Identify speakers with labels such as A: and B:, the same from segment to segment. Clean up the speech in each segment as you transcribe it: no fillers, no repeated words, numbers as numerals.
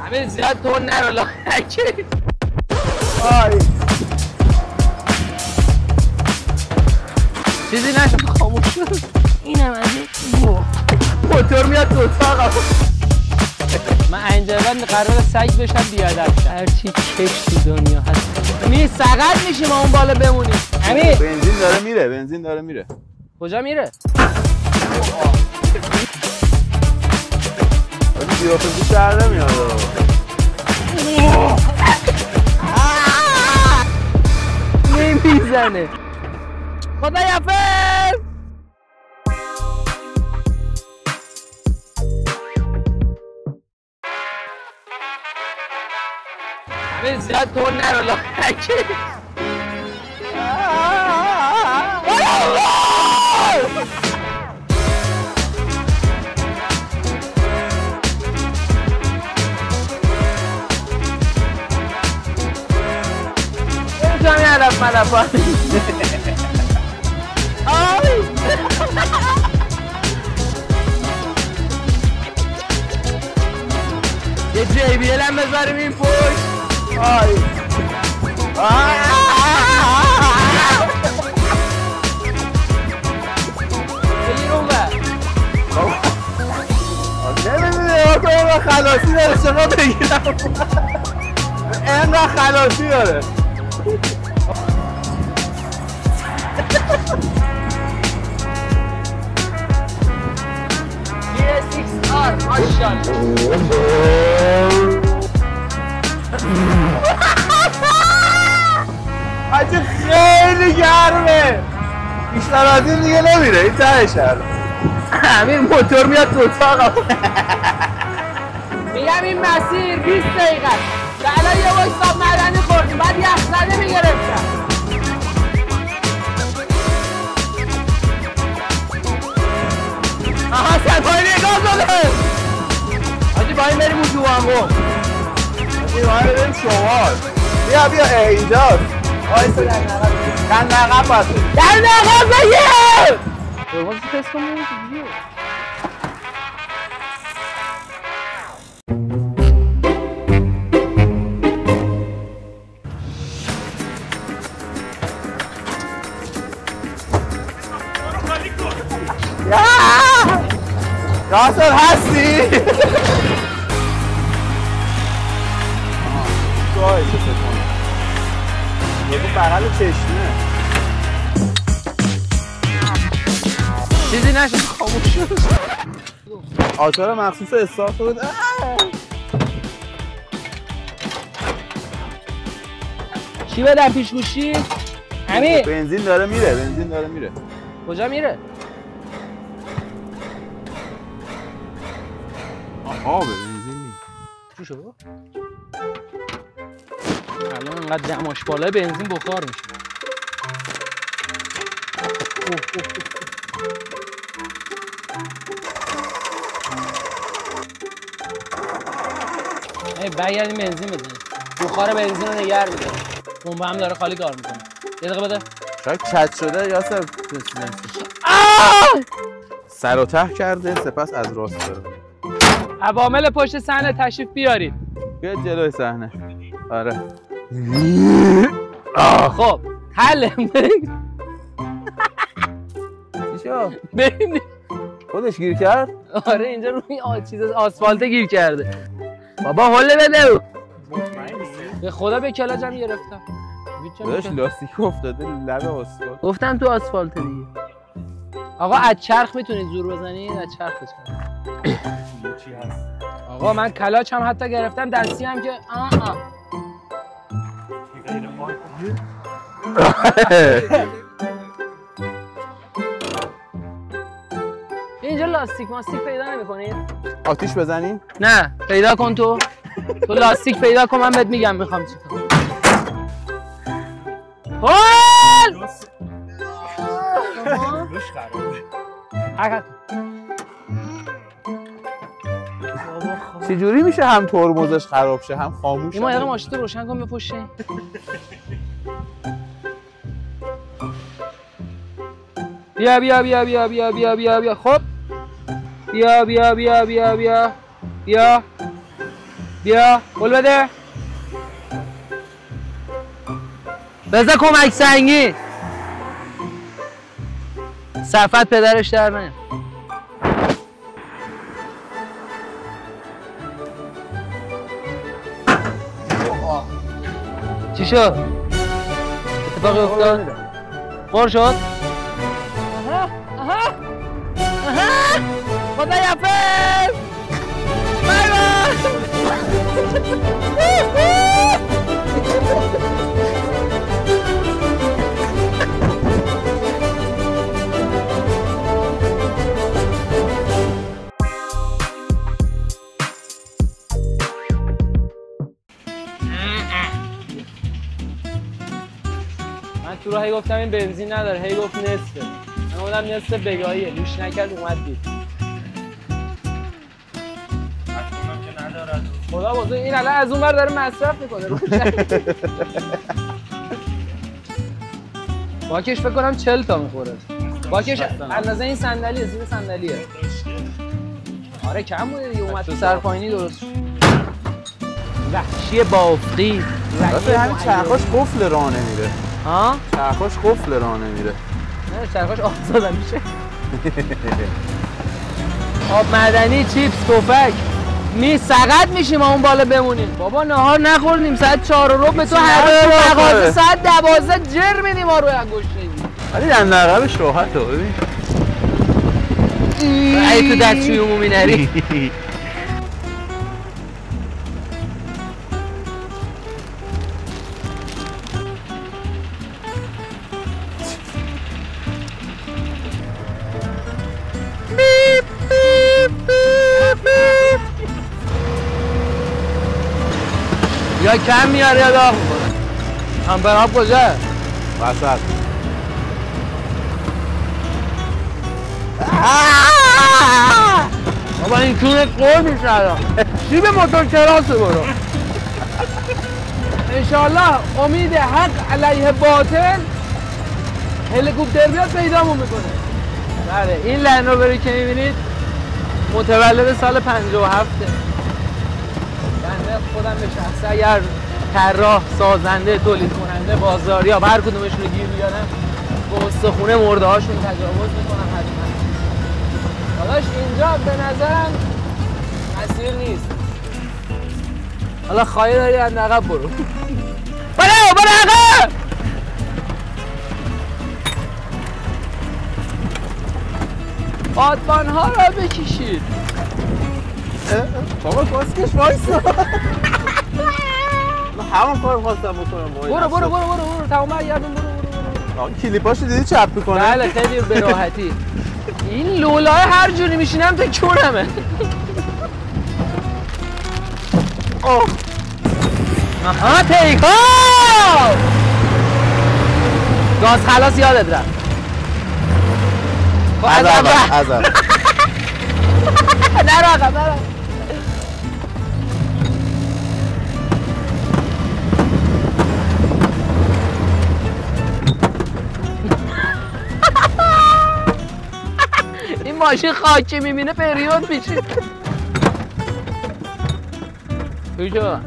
A: همین زیاد تون نرو لاخرکی.
B: آی
A: چیزی نشد خاموش شد. اینم از این
B: موتور میاد تو اتاق.
A: من اینجا بعد قرار سگ بشم بیادب شم. هرچی کش تو دنیا هست می سقط میشیم ما اون بالا بمونیم. همین
B: بنزین داره میره، بنزین داره میره.
A: کجا میره؟
B: بیافزی در نمیاد.
A: نمیزنه. خدا یافر. همین زیاد تون نرو لاخرکی. نمیتونم یه هدف مدفع آی یه JBL هم بذاریم این پشت.
B: آی
A: بگیر اون بر
B: نمیدونی تو اون خلاصی داره شما بگیرم. اینقدر خلاصی داره.
A: GS6R ماشاءالله.
B: حاجی خیلی گرمه. بیشتر از این دیگه نمیره. این ته شهر.
A: همین موتور میاد تو اتاق. میگم این مسیر 20 دقیقه است. الان یه وایساب معدنی خوردیم بعد یخزده میگرفتم. آها سرپایی نگاه داده. حاجی با این بریم اون تو وانگو.
B: حاجی باید بریم شمال. بیا اینجاست. وایسا در نقب. در نقب باید بریم.
A: در نقب بگیر. ترمز تست کنیم چجوریه؟
B: یاسر هستی؟ جایی چه کنم بگو بغل چشمه
A: چیزی نشد خاموش شد.
B: آچار مخصوص استارت بود.
A: چی بدم پیش گوشی؟ همین
B: بنزین داره میره، بنزین داره میره.
A: کجا میره؟
B: آها به بنزین نیست.
A: چی شد؟ الان انقدر دماش بالای بنزین بخار میشه. برگردیم بنزین بزنیم. بخار بنزین رو نگه می‌داره. بمب هم داره خالی کار میکنه. یه دقیقه بده.
B: شاید کج شده یاسر. سر و ته کرده سپس از راست داره.
A: عوامل پشت صحنه تشریف بیارید.
B: بیا جلوی صحنه. آره.
A: خب حله.
B: چی شد؟
A: ببین
B: خودش گیر کرد؟
A: آره اینجا روی چیز آسفالت گیر کرده. بابا حله بده. به خدا به کلاجم گرفتم.
B: داداش لاستیک افتاده لب آسفالت.
A: گفتم تو آسفالت دیگه. آقا از چرخ میتونید زور بزنید؟ از چرخ بزنید.
C: چی هست؟
A: آقا من کلاچ هم حتی گرفتم دستی هم که اینجا لاستیک ماستیک پیدا نمی‌کنید؟
B: آتیش بزنیم؟
A: نه پیدا کن تو لاستیک پیدا کن من بهت میگم میخوام چیکار. هول!
C: روش خرابه.
A: حرکت
B: چجوری میشه هم ترمزش خراب شه هم خاموش شه؟
A: این ما ماشین رو روشن کن بپوشه. بیا بیا بیا بیا بیا بیا بیا بیا خب بیا بیا بیا بیا بیا بیا بیا گل بده بذار کمک سنگی صفت پدرش در نه چی شد؟ اتفاقی افتاد؟ خور شد؟ آها خدا یفز بای من تو راه گفتم این بنزین نداره هی گفت نصفه من گفتم نصف بگاهیه لوش نکرد اومد دید خدا بزرگ این الان از اون ور داره مصرف میکنه باکش فکر کنم 40 تا میخوره باکش اندازه این صندلیه زیر صندلیه آره کم بوده دیگه اومد تو سرپاینی درست وحشی بافقی
B: واسه همین چرخاش قفل راه نمیره
A: ها
B: چرخاش قفل راه نمیره
A: نه چرخاش آزاد میشه آب معدنی چیپس پفک سقط میشیم اون بالا بمونیم بابا نهار نخوردیم ساعت 4 به تو هر مغازه ساعت 12 جر میدیم ما روی انگشتری
B: ولی دندقبش راحته ببین
A: ای تو دستشوی عمومی نری یا کم میاره یا داغ میکنه همبراب کجا؟
B: وسط
A: بابا این کونه قول میشه الان شیب موتور کراسه برو انشالله امید حق علیه باطل هلیکوپتر بیاد پیدامون میکنه بله این لندرووری که میبینید متولد سال 57 بنده خودم به شخصه اگر طراح سازنده تولید کننده بازاریاب هر کدومشون رو گیر بیارم به استخونه مرده هاشون تجاوز میکنم حتما داداش اینجا به نظرم مسیر نیست حالا خواهی داری از عقب برو برو عقب بادبان ها را بکشید
B: بابا کاسکش وایسا من همون کار خواستم بکنم
A: برو تمام یادم برو
B: کلیپاشو دیدی چپ میکنه
A: بله خیلی به راحتی این لولای هر جوری میشینم تو کونمه آها تیک گاز خلاص یادت رفت
B: از
A: نرو این ماشین خاکی میبینه پریود میشه کجا؟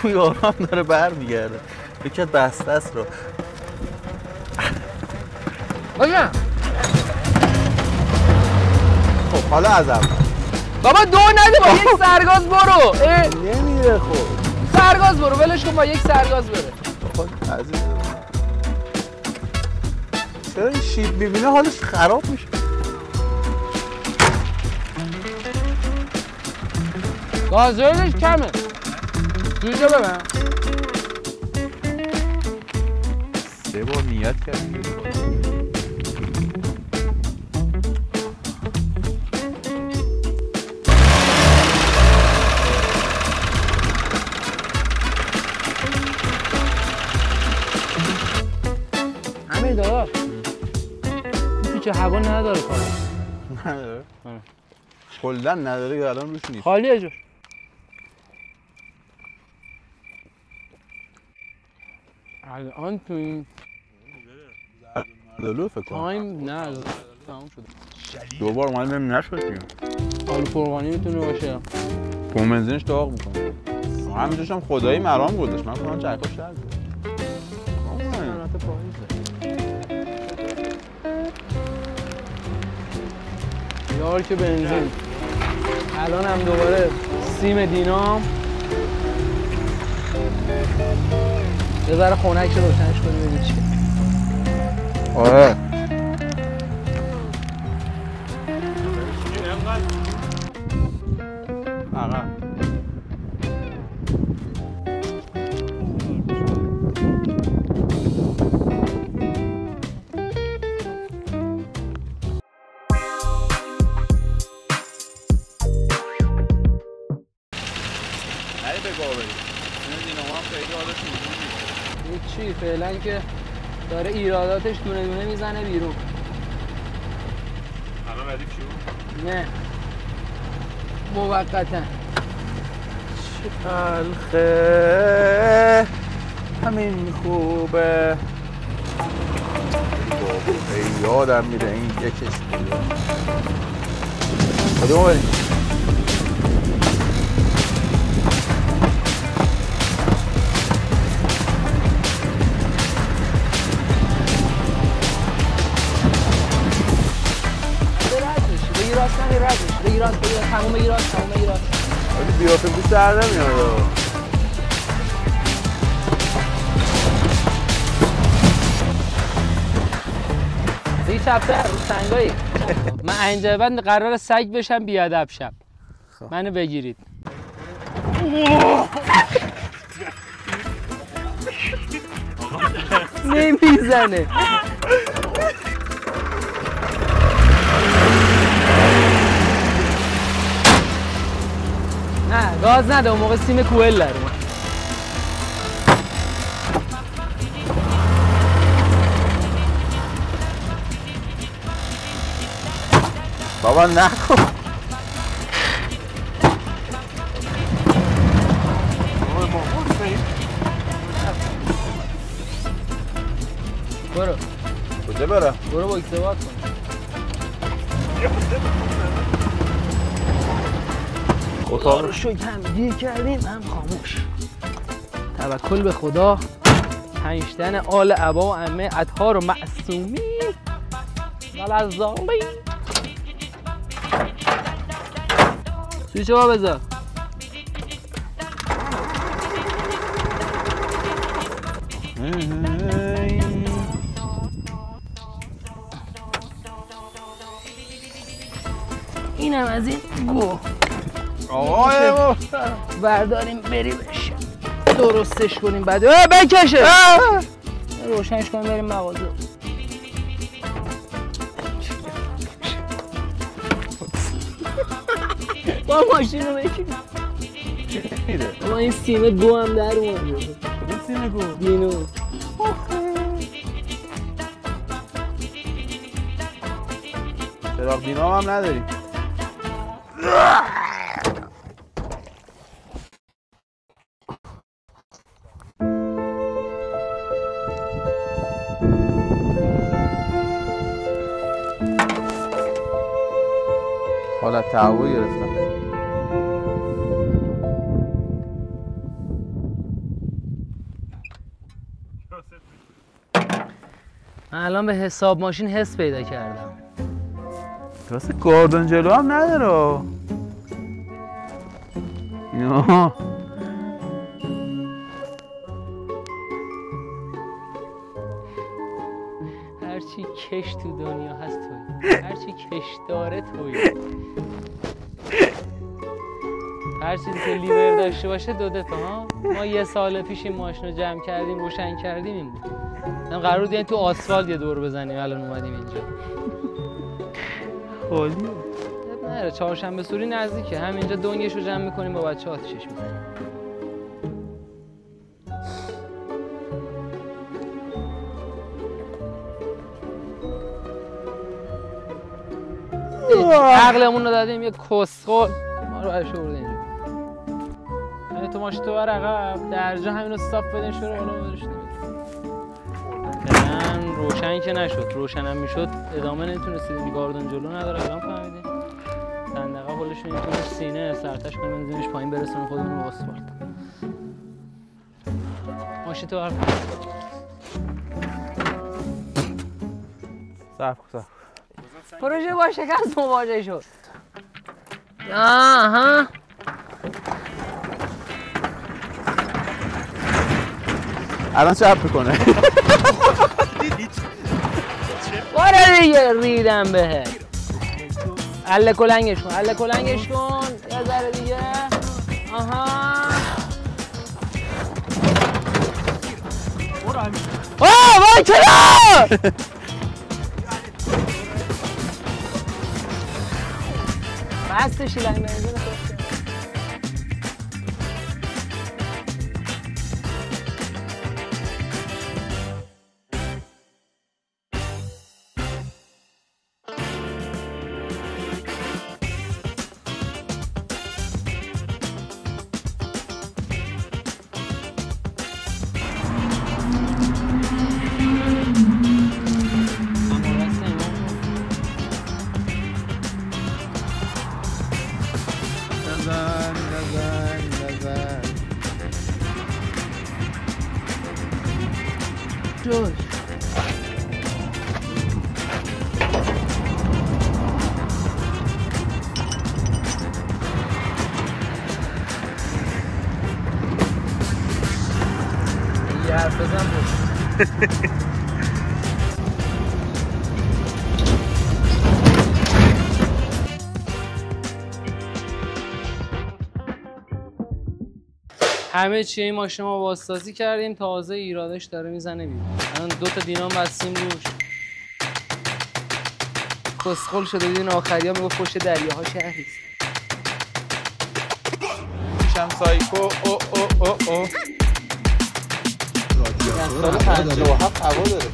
B: یارم داره بر میگرده یکی از بسته است رو
A: باشه
B: خب حالا از اول
A: بابا دو نده با یک سرگاز برو
B: نمیره خب
A: سرگاز برو ولش کن با یک سرگاز بره
B: خب عزیز چرا این شیب میبینه حالش خراب میشه
A: گازوئیلش کمه جوجه ببن
B: 3 بار نیت کردیم
A: همین داداش این پیچه هوا نداره کار
B: نداره؟ کلن نداره که الان روش نیست
A: خالیه جور الان تو این
B: دلو فکر کنم
A: تایم نه تمام شده
B: دوبار اومد بهم نشد دیگه
A: آلو فرغانی میتونه باشه
B: پمپ بنزینش داغ میکنه. همینجاش هم خدایی مرام گذاشت. من کنم چرخش در بود.
A: صنعت پاییزه. یار که بنزین. الان هم دوباره سیم دینام. یه ذره خنک رو روشنش کنیم ببین چیه.
B: آره. عقب. نری به گاوری. این دینامو هم خیلی حالش می‌کنه.
A: چی فعلا که داره ایراداتش دونه دونه میزنه بیرون.
C: الان ردیف شروع؟
A: نه موقتا.
B: چه تلخه همین خوبه. ای یادم میره این یکش کدوم بریم؟
A: بگی راست تموم بگی راست
B: ولی بیاتوبوس در نمیاد.
A: بگی چپتر رو سنگایی. من اینجا بعد قرار سگ بشم بیادب شم. منو بگیرید. نمیزنه. نه گاز نده اون موقع سیم کوئل داره.
B: بابا نکن.
A: برو
B: کجا برم؟
A: برو با اکتباط کن.
B: اتاق
A: رو شد هم دیر کردیم هم خاموش. توکل به خدا. تنشتن آل ابا و عمه اطهار و معصومی ولزالی. سویچ ها بذار. اینم از این گو.
B: آقای
A: برداریم بریمش درستش کنیم بعد بکشه روشنش کنیم بریم مغازه. با ماشین رو بکشیم. با این سیم گو هم در اومده.
B: این سیم گو
A: دینو
B: چراغ دینام هم نداریم. حالت تهوعی گرفتم.
A: من الان به حساب ماشین حس پیدا کردم.
B: راست گاردن جلو هم نداره. اینا
A: هرچی کش تو دنیا هست توی، هرچی کش داره توی. هر چیزی که لیور داشته باشه دو دفعه ها. ما یه سال پیش این ماشین رو جمع کردیم روشن کردیم این بود. من قرار بود تو آسفالت یه دور بزنیم الان اومدیم اینجا.
B: خالیه.
A: نه چهارشنبه سوری نزدیکه همینجا دنگش رو جمع میکنیم با بچه آتیشش میزنیم. عقلمون رو دادیم یه کسخل ما رو برش برده اینجا. همین تو ماشین تو بر عقب درجا همین رو صاف بدین شروع حالا بدرش نمید. فعلا روشن که نشد. روشن هم میشد ادامه نمیتونستید. گاردن جلو نداره الان فهمیدین. صندقه بالش می‌کنیم تو سینه، سرتش کنیم بنزینش پایین برسونیم خودمون به آسفالت. ماشین تو برف.
B: صف.
A: پروژه با شکست مواجه شد. آها.
B: الان چپ میکنه.
A: باره دیگه ریدم بهت. اله کلنگش کن، اله کلنگش کن. یه ذره دیگه. آها. وای چرا؟ بسته شیلنگ بنزین خوش. جوش یه حرف بزن بود. همه چی این ماشین ما بازسازی کردیم، تازه ایرادش داره میزنه بیرون. الان 2 تا دینام بستیم روش. کسخل شده دیدین آخریا میگفت پشت دریاها شهریست.
B: میشم سایکو او
A: سال
B: 57 هوا داره.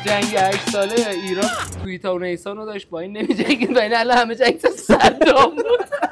A: جنگ 8 ساله ایران تویتا و نیسان رو داشت با این نمی جنگید و این الان همه جنگ صدام بود.